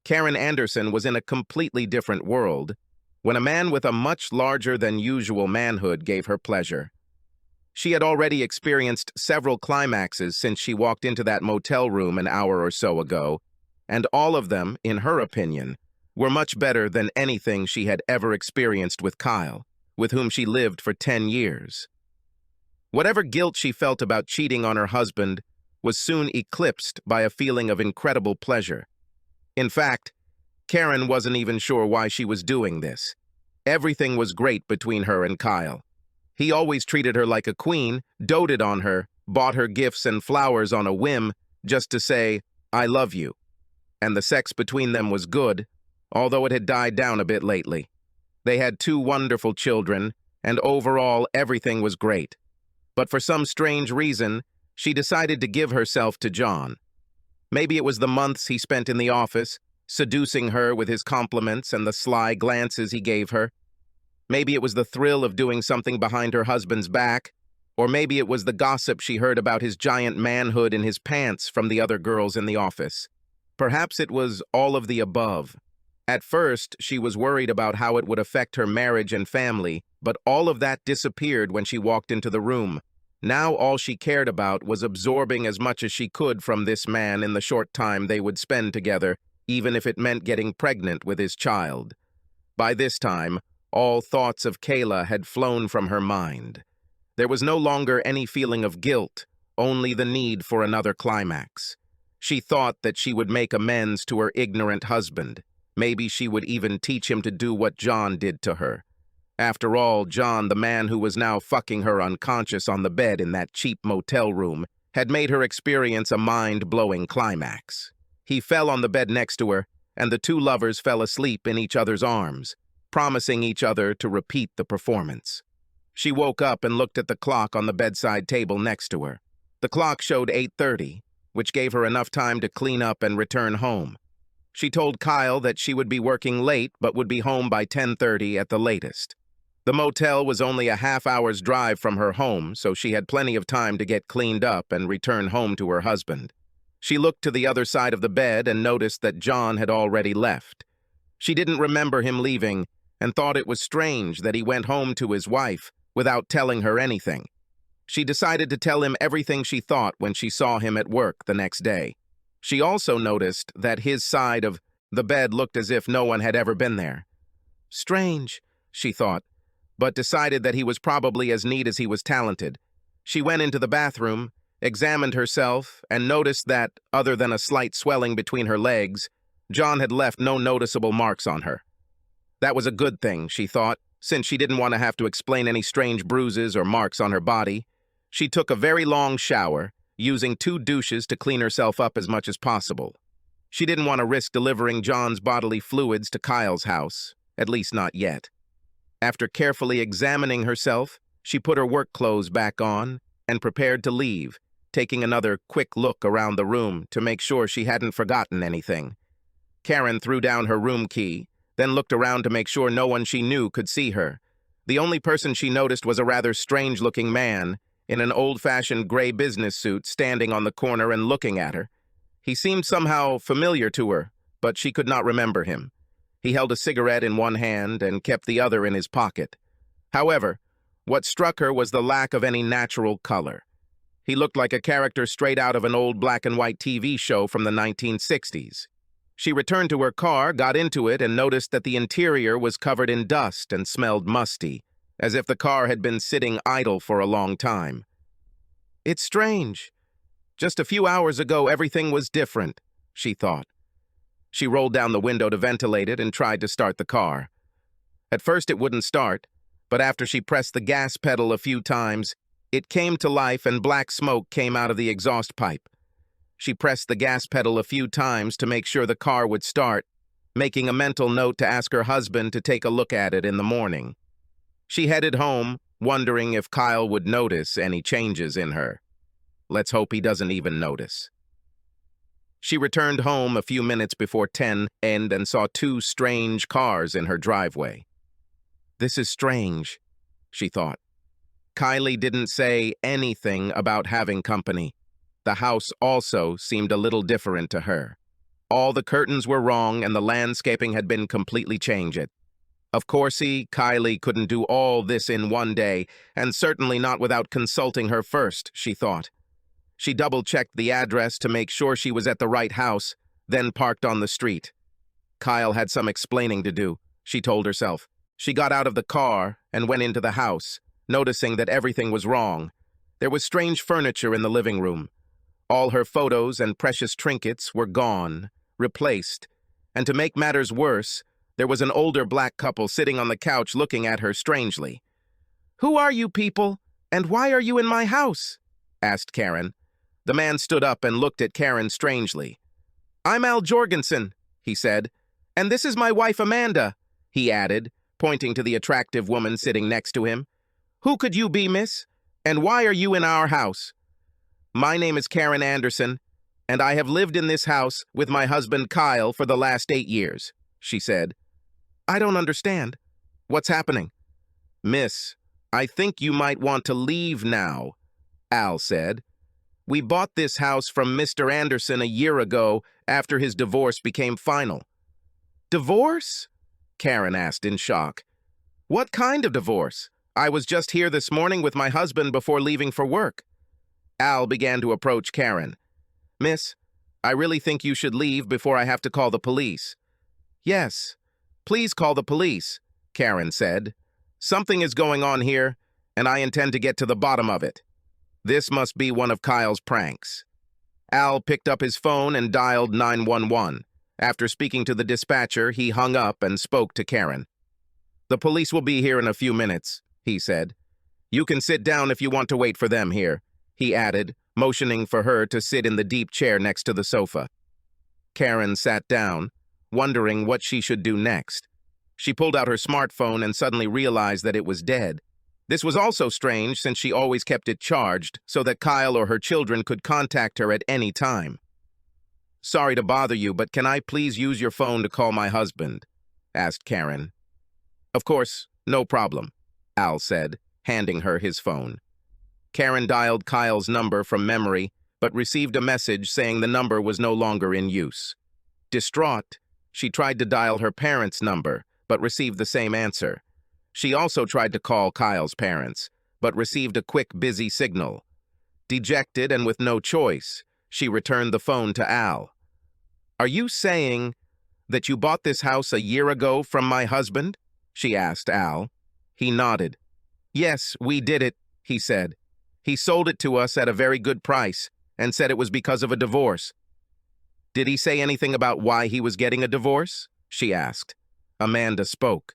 Karen Anderson was in a completely different world when a man with a much larger than usual manhood gave her pleasure. She had already experienced several climaxes since she walked into that motel room an hour or so ago, and all of them, in her opinion, were much better than anything she had ever experienced with Kyle, with whom she lived for 10 years. Whatever guilt she felt about cheating on her husband was soon eclipsed by a feeling of incredible pleasure. In fact, Karen wasn't even sure why she was doing this. Everything was great between her and Kyle. He always treated her like a queen, doted on her, bought her gifts and flowers on a whim just to say, "I love you." And the sex between them was good, although it had died down a bit lately. They had 2 wonderful children, and overall everything was great. But for some strange reason, she decided to give herself to John. Maybe it was the months he spent in the office, seducing her with his compliments and the sly glances he gave her. Maybe it was the thrill of doing something behind her husband's back, or maybe it was the gossip she heard about his giant manhood in his pants from the other girls in the office. Perhaps it was all of the above. At first, she was worried about how it would affect her marriage and family, but all of that disappeared when she walked into the room. Now all she cared about was absorbing as much as she could from this man in the short time they would spend together, even if it meant getting pregnant with his child. By this time, all thoughts of Kayla had flown from her mind. There was no longer any feeling of guilt, only the need for another climax. She thought that she would make amends to her ignorant husband. Maybe she would even teach him to do what John did to her. After all, John, the man who was now fucking her unconscious on the bed in that cheap motel room, had made her experience a mind-blowing climax. He fell on the bed next to her, and the 2 lovers fell asleep in each other's arms, promising each other to repeat the performance. She woke up and looked at the clock on the bedside table next to her. The clock showed 8:30, which gave her enough time to clean up and return home. She told Kyle that she would be working late but would be home by 10:30 at the latest. The motel was only a half-hour's drive from her home, so she had plenty of time to get cleaned up and return home to her husband. She looked to the other side of the bed and noticed that John had already left. She didn't remember him leaving and thought it was strange that he went home to his wife without telling her anything. She decided to tell him everything she thought when she saw him at work the next day. She also noticed that his side of the bed looked as if no one had ever been there. Strange, she thought, but decided that he was probably as neat as he was talented. She went into the bathroom, examined herself, and noticed that, other than a slight swelling between her legs, John had left no noticeable marks on her. That was a good thing, she thought, since she didn't want to have to explain any strange bruises or marks on her body. She took a very long shower, using 2 douches to clean herself up as much as possible. She didn't want to risk delivering John's bodily fluids to Kyle's house, at least not yet. After carefully examining herself, she put her work clothes back on and prepared to leave, taking another quick look around the room to make sure she hadn't forgotten anything. Karen threw down her room key, then looked around to make sure no one she knew could see her. The only person she noticed was a rather strange-looking man in an old-fashioned gray business suit standing on the corner and looking at her. He seemed somehow familiar to her, but she could not remember him. He held a cigarette in one hand and kept the other in his pocket. However, what struck her was the lack of any natural color. He looked like a character straight out of an old black-and-white TV show from the 1960s. She returned to her car, got into it, and noticed that the interior was covered in dust and smelled musty, as if the car had been sitting idle for a long time. It's strange. Just a few hours ago, everything was different, she thought. She rolled down the window to ventilate it and tried to start the car. At first it wouldn't start, but after she pressed the gas pedal a few times, it came to life and black smoke came out of the exhaust pipe. She pressed the gas pedal a few times to make sure the car would start, making a mental note to ask her husband to take a look at it in the morning. She headed home, wondering if Kyle would notice any changes in her. Let's hope he doesn't even notice. She returned home a few minutes before 10 and saw 2 strange cars in her driveway. This is strange, she thought. Kylie didn't say anything about having company. The house also seemed a little different to her. All the curtains were wrong and the landscaping had been completely changed. Of course, Kylie couldn't do all this in one day, and certainly not without consulting her first, she thought. She double-checked the address to make sure she was at the right house, then parked on the street. Kyle had some explaining to do, she told herself. She got out of the car and went into the house, noticing that everything was wrong. There was strange furniture in the living room. All her photos and precious trinkets were gone, replaced, and to make matters worse, there was an older black couple sitting on the couch looking at her strangely. "Who are you people, and why are you in my house?" asked Karen. The man stood up and looked at Karen strangely. "I'm Al Jorgensen," he said, "and this is my wife Amanda," he added, pointing to the attractive woman sitting next to him. "Who could you be, miss? And why are you in our house?" "My name is Karen Anderson, and I have lived in this house with my husband Kyle for the last 8 years, she said. "I don't understand. What's happening?" "Miss, I think you might want to leave now," Al said. "We bought this house from Mr. Anderson a year ago after his divorce became final." "Divorce?" Karen asked in shock. "What kind of divorce? I was just here this morning with my husband before leaving for work." Al began to approach Karen. "Miss, I really think you should leave before I have to call the police." "Yes, please call the police," Karen said. "Something is going on here, and I intend to get to the bottom of it. This must be one of Kyle's pranks." Al picked up his phone and dialed 911. After speaking to the dispatcher, he hung up and spoke to Karen. "The police will be here in a few minutes," he said. "You can sit down if you want to wait for them here," he added, motioning for her to sit in the deep chair next to the sofa. Karen sat down, wondering what she should do next. She pulled out her smartphone and suddenly realized that it was dead. This was also strange since she always kept it charged so that Kyle or her children could contact her at any time. "Sorry to bother you, but can I please use your phone to call my husband?" asked Karen. "Of course, no problem," Al said, handing her his phone. Karen dialed Kyle's number from memory, but received a message saying the number was no longer in use. Distraught, she tried to dial her parents' number, but received the same answer. She also tried to call Kyle's parents, but received a quick, busy signal. Dejected and with no choice, she returned the phone to Al. "Are you saying that you bought this house a year ago from my husband?" she asked Al. He nodded. "Yes, we did it," he said. "He sold it to us at a very good price and said it was because of a divorce." "Did he say anything about why he was getting a divorce?" she asked. Amanda spoke.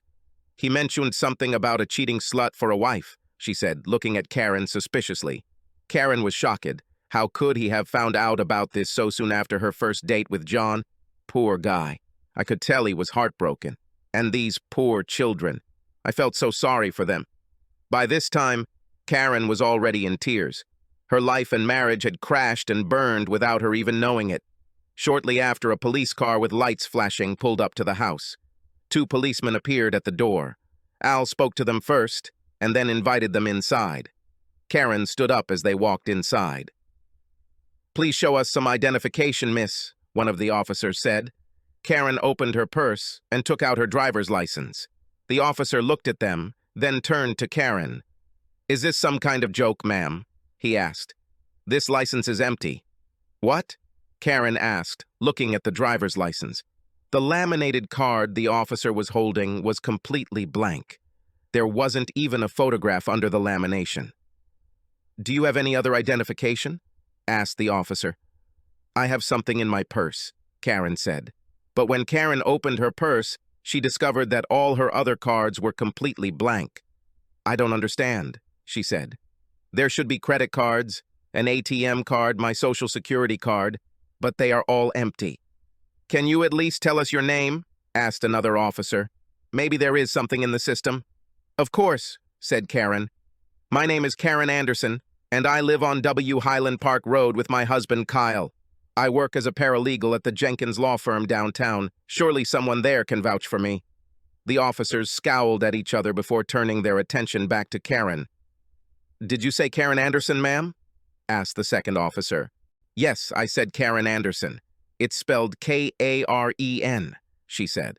"He mentioned something about a cheating slut for a wife," she said, looking at Karen suspiciously. Karen was shocked. How could he have found out about this so soon after her first date with John? Poor guy. I could tell he was heartbroken. And these poor children. I felt so sorry for them. By this time, Karen was already in tears. Her life and marriage had crashed and burned without her even knowing it. Shortly after, a police car with lights flashing pulled up to the house. 2 policemen appeared at the door. Al spoke to them first, and then invited them inside. Karen stood up as they walked inside. "Please show us some identification, miss," one of the officers said. Karen opened her purse and took out her driver's license. The officer looked at them, then turned to Karen. "Is this some kind of joke, ma'am?" he asked. "This license is empty." "What?" Karen asked, looking at the driver's license. The laminated card the officer was holding was completely blank. There wasn't even a photograph under the lamination. "Do you have any other identification?" asked the officer. "I have something in my purse," Karen said. But when Karen opened her purse, she discovered that all her other cards were completely blank. "I don't understand," she said. "There should be credit cards, an ATM card, my social security card, but they are all empty." "Can you at least tell us your name?" asked another officer. "Maybe there is something in the system." "Of course," said Karen. "My name is Karen Anderson, and I live on W. Highland Park Road with my husband Kyle. I work as a paralegal at the Jenkins law firm downtown. Surely someone there can vouch for me." The officers scowled at each other before turning their attention back to Karen. "Did you say Karen Anderson, ma'am?" asked the second officer. "Yes, I said Karen Anderson. It's spelled Karen, she said.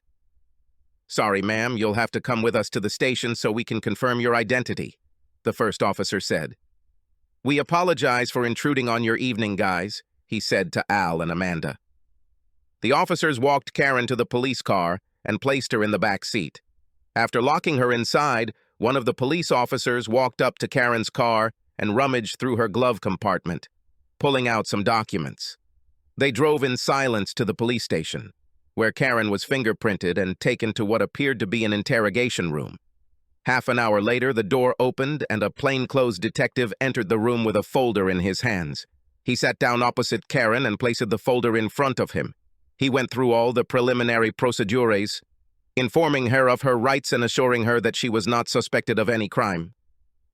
Sorry, ma'am, you'll have to come with us to the station so we can confirm your identity, the first officer said. We apologize for intruding on your evening, guys, he said to Al and Amanda. The officers walked Karen to the police car and placed her in the back seat. After locking her inside, one of the police officers walked up to Karen's car and rummaged through her glove compartment, pulling out some documents. They drove in silence to the police station, where Karen was fingerprinted and taken to what appeared to be an interrogation room. Half an hour later, the door opened and a plainclothes detective entered the room with a folder in his hands. He sat down opposite Karen and placed the folder in front of him. He went through all the preliminary procedures, informing her of her rights and assuring her that she was not suspected of any crime.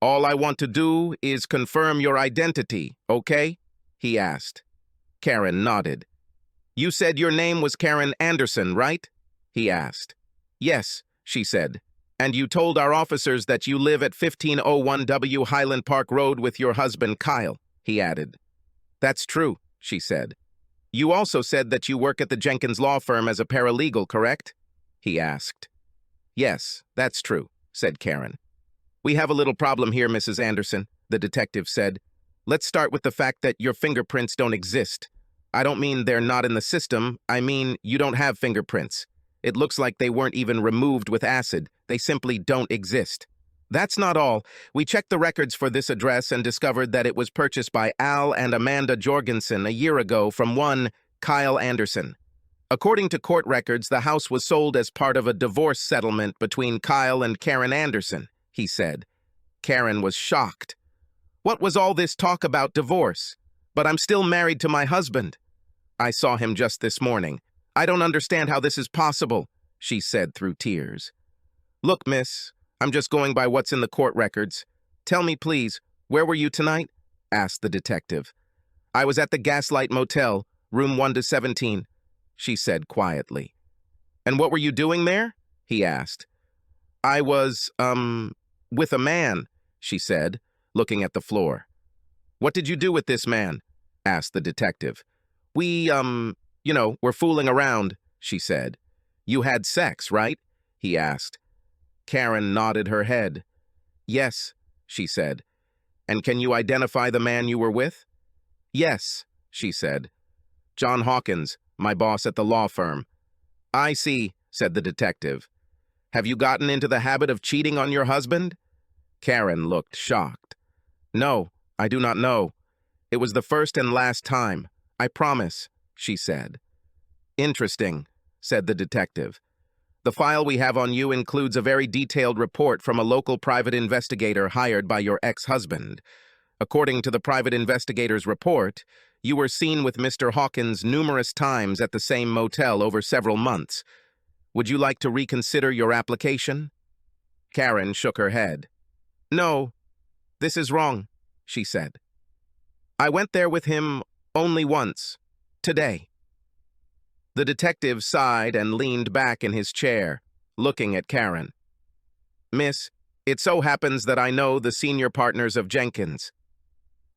All I want to do is confirm your identity, okay? He asked. Karen nodded. You said your name was Karen Anderson, right? He asked. Yes, she said. And you told our officers that you live at 1501 W Highland Park Road with your husband, Kyle, he added. That's true, she said. You also said that you work at the Jenkins law firm as a paralegal, correct? He asked. Yes, that's true, said Karen. We have a little problem here, Mrs. Anderson, the detective said. Let's start with the fact that your fingerprints don't exist. I don't mean they're not in the system, I mean you don't have fingerprints. It looks like they weren't even removed with acid. They simply don't exist. That's not all. We checked the records for this address and discovered that it was purchased by Al and Amanda Jorgensen a year ago from one Kyle Anderson. According to court records, the house was sold as part of a divorce settlement between Kyle and Karen Anderson, he said. Karen was shocked. What was all this talk about divorce? But I'm still married to my husband. I saw him just this morning. I don't understand how this is possible, she said through tears. Look, miss, I'm just going by what's in the court records. Tell me, please, where were you tonight? Asked the detective. I was at the Gaslight Motel, room 1 to 17, she said quietly. And what were you doing there? He asked. I was, with a man, she said, looking at the floor. What did you do with this man? Asked the detective. We, we're fooling around, she said. You had sex, right? He asked. Karen nodded her head. Yes, she said. And can you identify the man you were with? Yes, she said. John Hawkins, my boss at the law firm. I see, said the detective. Have you gotten into the habit of cheating on your husband? Karen looked shocked. No, I do not know. It was the first and last time. I promise, she said. Interesting, said the detective. The file we have on you includes a very detailed report from a local private investigator hired by your ex-husband. According to the private investigator's report, you were seen with Mr. Hawkins numerous times at the same motel over several months. Would you like to reconsider your application? Karen shook her head. No, this is wrong, she said. I went there with him only once, today. The detective sighed and leaned back in his chair, looking at Karen. Miss, it so happens that I know the senior partners of Jenkins.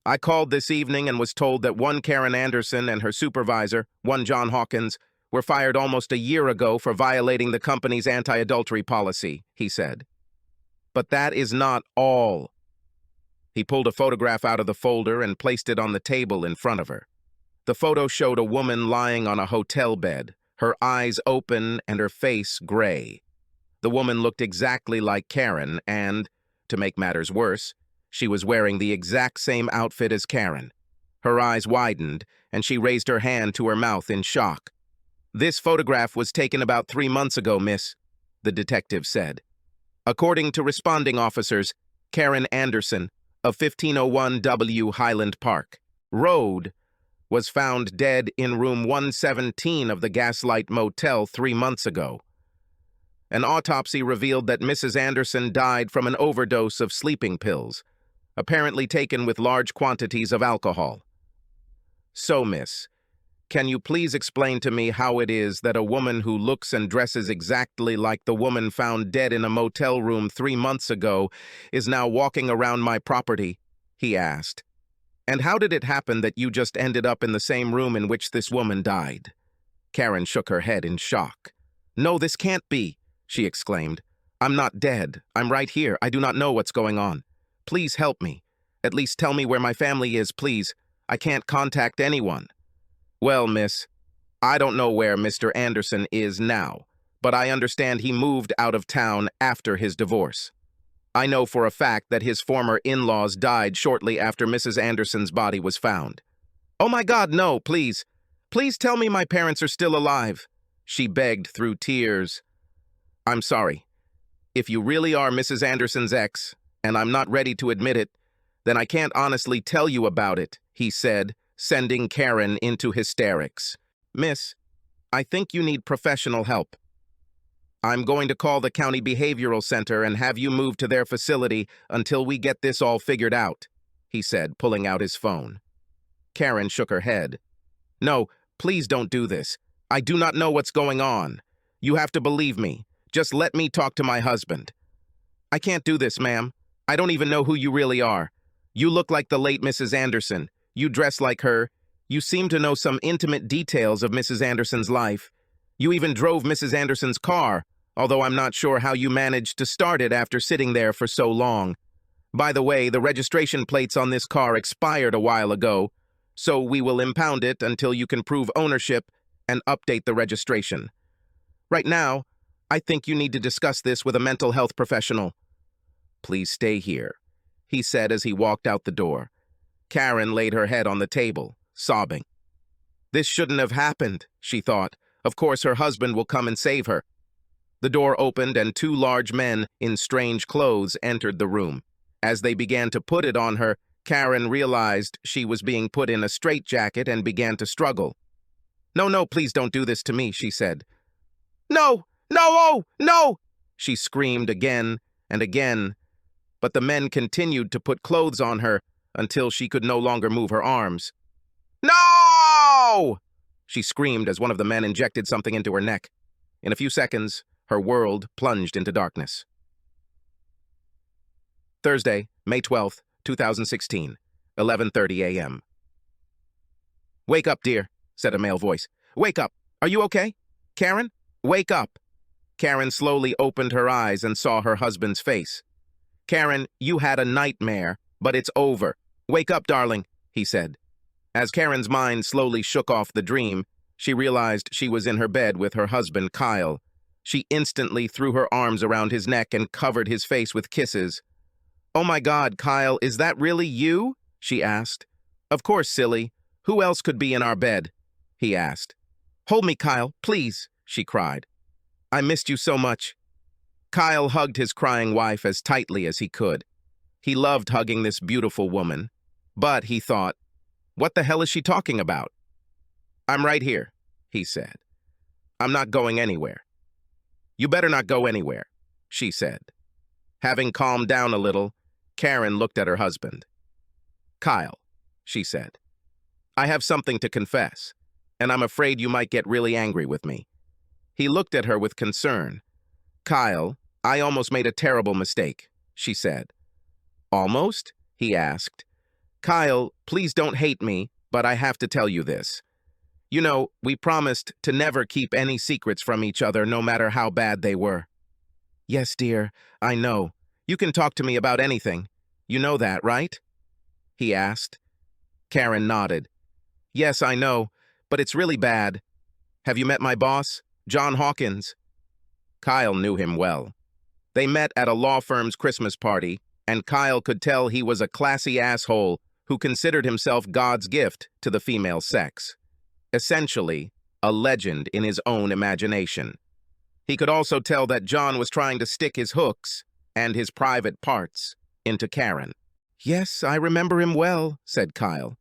I called this evening and was told that one Karen Anderson and her supervisor, one John Hawkins, were fired almost a year ago for violating the company's anti-adultery policy, he said. But that is not all. He pulled a photograph out of the folder and placed it on the table in front of her. The photo showed a woman lying on a hotel bed, her eyes open and her face gray. The woman looked exactly like Karen and, to make matters worse, she was wearing the exact same outfit as Karen. Her eyes widened, and she raised her hand to her mouth in shock. This photograph was taken about 3 months ago, miss, the detective said. According to responding officers, Karen Anderson, of 1501 W Highland Park Road, was found dead in room 117 of the Gaslight Motel 3 months ago. An autopsy revealed that Mrs. Anderson died from an overdose of sleeping pills, apparently taken with large quantities of alcohol. So, miss, can you please explain to me how it is that a woman who looks and dresses exactly like the woman found dead in a motel room 3 months ago is now walking around my property? He asked. And how did it happen that you just ended up in the same room in which this woman died? Karen shook her head in shock. "No, this can't be," she exclaimed. "I'm not dead. I'm right here. I do not know what's going on. Please help me. At least tell me where my family is, please. I can't contact anyone." "Well, miss, I don't know where Mr. Anderson is now, but I understand he moved out of town after his divorce. I know for a fact that his former in-laws died shortly after Mrs. Anderson's body was found." "Oh my God, no, please. Please tell me my parents are still alive," she begged through tears. "I'm sorry. If you really are Mrs. Anderson's ex, and I'm not ready to admit it, then I can't honestly tell you about it," he said, sending Karen into hysterics. "Miss, I think you need professional help. I'm going to call the county behavioral center and have you moved to their facility until we get this all figured out," he said, pulling out his phone. Karen shook her head. "No, please don't do this. I do not know what's going on. You have to believe me. Just let me talk to my husband." "I can't do this, ma'am. I don't even know who you really are. You look like the late Mrs. Anderson. You dress like her. You seem to know some intimate details of Mrs. Anderson's life. You even drove Mrs. Anderson's car, although I'm not sure how you managed to start it after sitting there for so long. By the way, the registration plates on this car expired a while ago, so we will impound it until you can prove ownership and update the registration. Right now, I think you need to discuss this with a mental health professional." "Please stay here," he said as he walked out the door. Karen laid her head on the table, sobbing. This shouldn't have happened, she thought. Of course her husband will come and save her. The door opened and two large men in strange clothes entered the room. As they began to put it on her, Karen realized she was being put in a straitjacket and began to struggle. "No, no, please don't do this to me," she said. "No, no, oh, no!" she screamed again and again, but the men continued to put clothes on her until she could no longer move her arms. "No!" she screamed as one of the men injected something into her neck. In a few seconds, her world plunged into darkness. Thursday, May 12th, 2016, 11:30 a.m. "Wake up, dear," said a male voice. "Wake up. Are you okay? Karen, wake up." Karen slowly opened her eyes and saw her husband's face. "Karen, you had a nightmare, but it's over. Wake up, darling," he said. As Karen's mind slowly shook off the dream, she realized she was in her bed with her husband, Kyle. She instantly threw her arms around his neck and covered his face with kisses. "Oh my God, Kyle, is that really you?" she asked. "Of course, silly. Who else could be in our bed?" he asked. "Hold me, Kyle, please," she cried. "I missed you so much." Kyle hugged his crying wife as tightly as he could. He loved hugging this beautiful woman. But, he thought, what the hell is she talking about? "I'm right here," he said. "I'm not going anywhere." "You better not go anywhere," she said. Having calmed down a little, Karen looked at her husband. "Kyle," she said, "I have something to confess, and I'm afraid you might get really angry with me." He looked at her with concern. "Kyle, I almost made a terrible mistake," she said. "Almost?" he asked. "Kyle, please don't hate me, but I have to tell you this. You know, we promised to never keep any secrets from each other, no matter how bad they were." "Yes, dear, I know. You can talk to me about anything. You know that, right?" he asked. Karen nodded. "Yes, I know, but it's really bad. Have you met my boss, John Hawkins?" Kyle knew him well. They met at a law firm's Christmas party, and Kyle could tell he was a classy asshole who considered himself God's gift to the female sex. Essentially, a legend in his own imagination. He could also tell that John was trying to stick his hooks and his private parts into Karen. "Yes, I remember him well," said Kyle.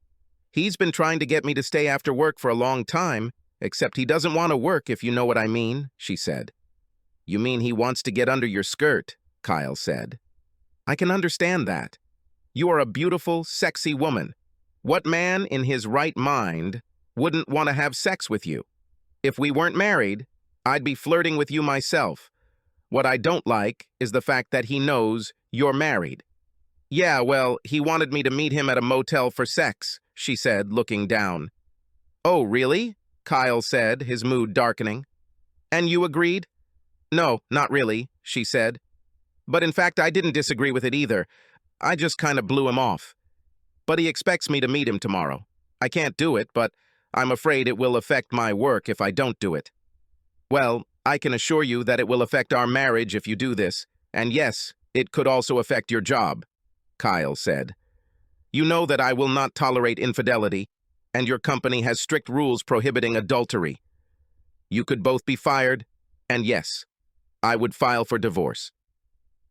"He's been trying to get me to stay after work for a long time, except he doesn't want to work, if you know what I mean," she said. "You mean he wants to get under your skirt," Kyle said. "I can understand that. You are a beautiful, sexy woman. What man in his right mind wouldn't want to have sex with you? If we weren't married, I'd be flirting with you myself. What I don't like is the fact that he knows you're married." "Yeah, well, he wanted me to meet him at a motel for sex," she said, looking down. "Oh, really?" Kyle said, his mood darkening. And you agreed? No, not really, she said. But in fact, I didn't disagree with it either. I just kind of blew him off. But he expects me to meet him tomorrow. I can't do it, but I'm afraid it will affect my work if I don't do it. Well, I can assure you that it will affect our marriage if you do this, and yes, it could also affect your job, Kyle said. You know that I will not tolerate infidelity, and your company has strict rules prohibiting adultery. You could both be fired, and yes, I would file for divorce.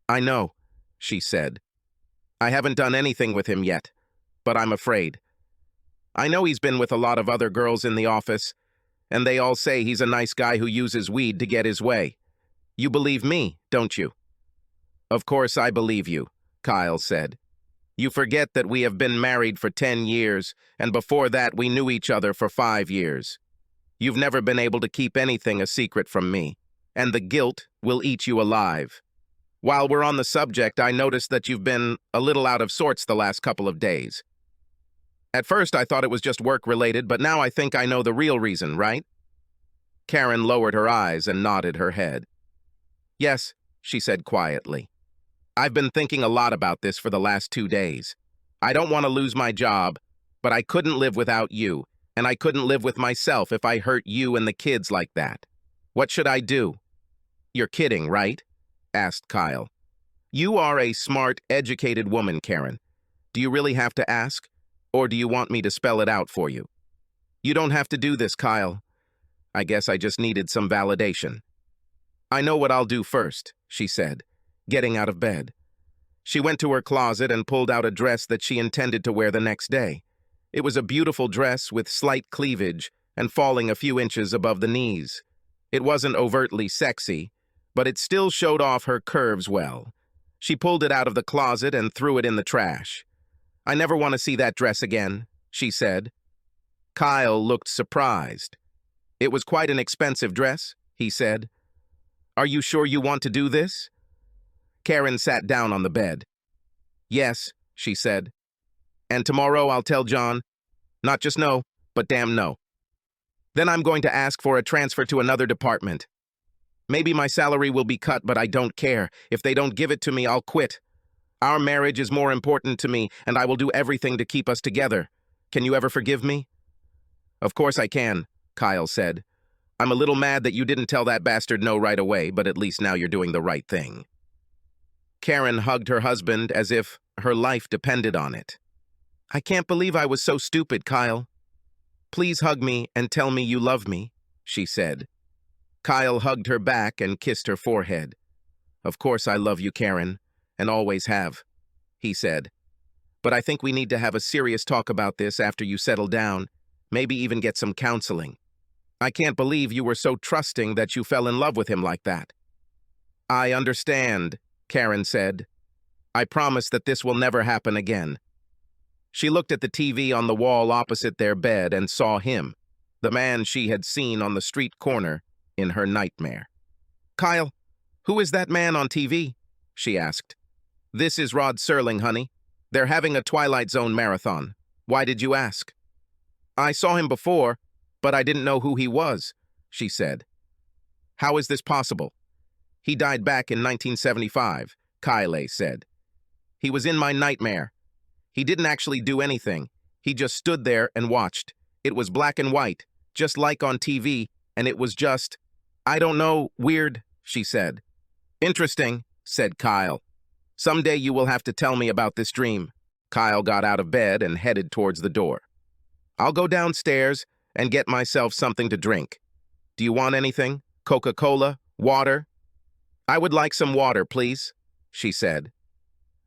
I know, she said. I haven't done anything with him yet, but I'm afraid. I know he's been with a lot of other girls in the office, and they all say he's a nice guy who uses weed to get his way. You believe me, don't you? Of course I believe you, Kyle said. You forget that we have been married for 10 years, and before that we knew each other for 5 years. You've never been able to keep anything a secret from me, and the guilt will eat you alive. While we're on the subject, I noticed that you've been a little out of sorts the last couple of days. At first, I thought it was just work-related, but now I think I know the real reason, right? Karen lowered her eyes and nodded her head. Yes, she said quietly. I've been thinking a lot about this for the last 2 days. I don't want to lose my job, but I couldn't live without you, and I couldn't live with myself if I hurt you and the kids like that. What should I do? You're kidding, right? Asked Kyle. You are a smart, educated woman, Karen. Do you really have to ask? Or do you want me to spell it out for you? You don't have to do this, Kyle. I guess I just needed some validation. I know what I'll do first, she said, getting out of bed. She went to her closet and pulled out a dress that she intended to wear the next day. It was a beautiful dress with slight cleavage and falling a few inches above the knees. It wasn't overtly sexy, but it still showed off her curves well. She pulled it out of the closet and threw it in the trash. I never want to see that dress again, she said. Kyle looked surprised. It was quite an expensive dress, he said. Are you sure you want to do this? Karen sat down on the bed. Yes, she said. And tomorrow I'll tell John, not just no, but damn no. Then I'm going to ask for a transfer to another department. Maybe my salary will be cut, but I don't care. If they don't give it to me, I'll quit. Our marriage is more important to me, and I will do everything to keep us together. Can you ever forgive me? Of course I can, Kyle said. I'm a little mad that you didn't tell that bastard no right away, but at least now you're doing the right thing. Karen hugged her husband as if her life depended on it. I can't believe I was so stupid, Kyle. Please hug me and tell me you love me, she said. Kyle hugged her back and kissed her forehead. Of course I love you, Karen, and always have, he said. But I think we need to have a serious talk about this after you settle down, maybe even get some counseling. I can't believe you were so trusting that you fell in love with him like that. I understand, Karen said. I promise that this will never happen again. She looked at the TV on the wall opposite their bed and saw him, the man she had seen on the street corner in her nightmare. Kyle, who is that man on TV? She asked. This is Rod Serling, honey. They're having a Twilight Zone marathon. Why did you ask? I saw him before, but I didn't know who he was, she said. How is this possible? He died back in 1975, Kyle said. He was in my nightmare. He didn't actually do anything. He just stood there and watched. It was black and white, just like on TV, and it was just, I don't know, weird, she said. Interesting, said Kyle. Someday you will have to tell me about this dream. Kyle got out of bed and headed towards the door. I'll go downstairs and get myself something to drink. Do you want anything? Coca-Cola? Water? I would like some water, please, she said.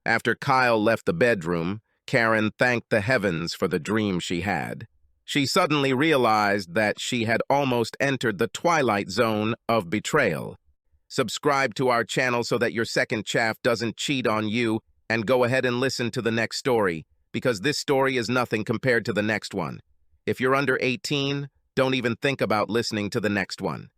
After Kyle left the bedroom, Karen thanked the heavens for the dream she had. She suddenly realized that she had almost entered the twilight zone of betrayal. Subscribe to our channel so that your second chaff doesn't cheat on you, and go ahead and listen to the next story, because this story is nothing compared to the next one. If you're under 18, don't even think about listening to the next one.